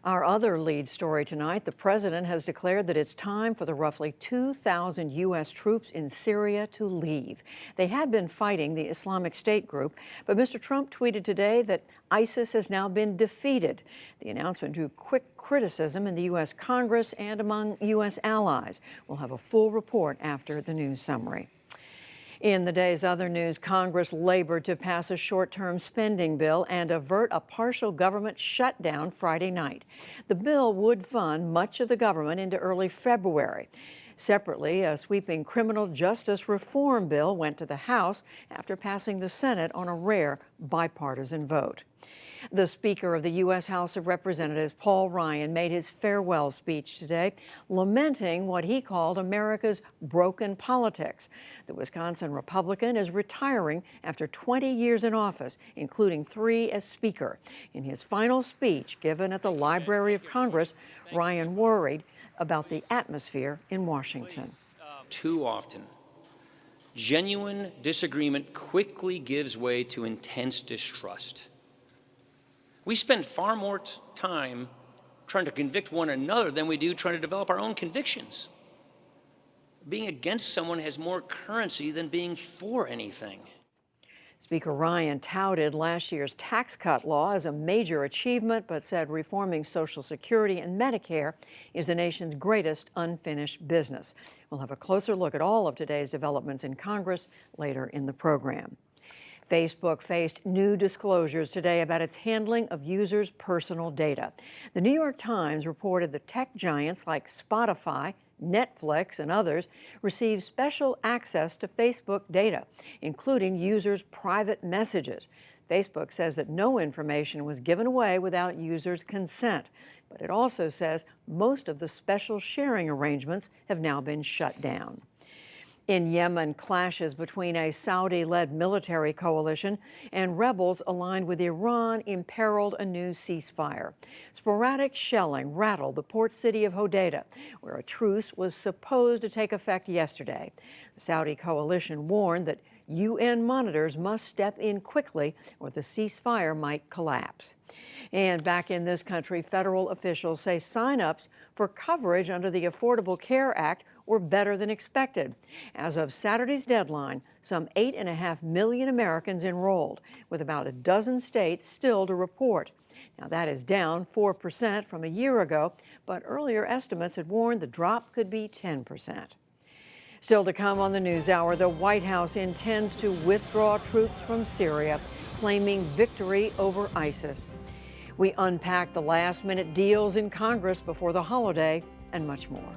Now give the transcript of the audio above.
Our other lead story tonight, the president has declared that it's time for the roughly 2,000 U.S. troops in Syria to leave. They had been fighting the Islamic State group, but Mr. Trump tweeted today that ISIS has now been defeated. The announcement drew quick criticism in the U.S. Congress and among U.S. allies. We'll have a full report after the news summary. In the day's other news, Congress labored to pass a short-term spending bill and avert a partial government shutdown Friday night. The bill would fund much of the government into early February. Separately, a sweeping criminal justice reform bill went to the House after passing the Senate on a rare bipartisan vote. The Speaker of the U.S. House of Representatives, Paul Ryan, made his farewell speech today, lamenting what he called America's broken politics. The Wisconsin Republican is retiring after 20 years in office, including 3 as Speaker. In his final speech given at the Library of Congress, Ryan worried about the atmosphere in Washington. Too often, genuine disagreement quickly gives way to intense distrust. We spend far more time trying to convict one another than we do trying to develop our own convictions. Being against someone has more currency than being for anything. Speaker Ryan touted last year's tax cut law as a major achievement, but said reforming Social Security and Medicare is the nation's greatest unfinished business. We'll have a closer look at all of today's developments in Congress later in the program. Facebook faced new disclosures today about its handling of users' personal data. The New York Times reported that tech giants like Spotify, Netflix, and others receive special access to Facebook data, including users' private messages. Facebook says that no information was given away without users' consent, but it also says most of the special sharing arrangements have now been shut down. In Yemen, clashes between a Saudi-led military coalition and rebels aligned with Iran imperiled a new ceasefire. Sporadic shelling rattled the port city of Hodeidah, where a truce was supposed to take effect yesterday. The Saudi coalition warned that UN monitors must step in quickly or the ceasefire might collapse. And back in this country, federal officials say sign-ups for coverage under the Affordable Care Act were better than expected. As of Saturday's deadline, some 8.5 million Americans enrolled, with about a dozen states still to report. Now, that is down 4% from a year ago, but earlier estimates had warned the drop could be 10%. Still to come on the NewsHour, the White House intends to withdraw troops from Syria, claiming victory over ISIS. We unpack the last-minute deals in Congress before the holiday and much more.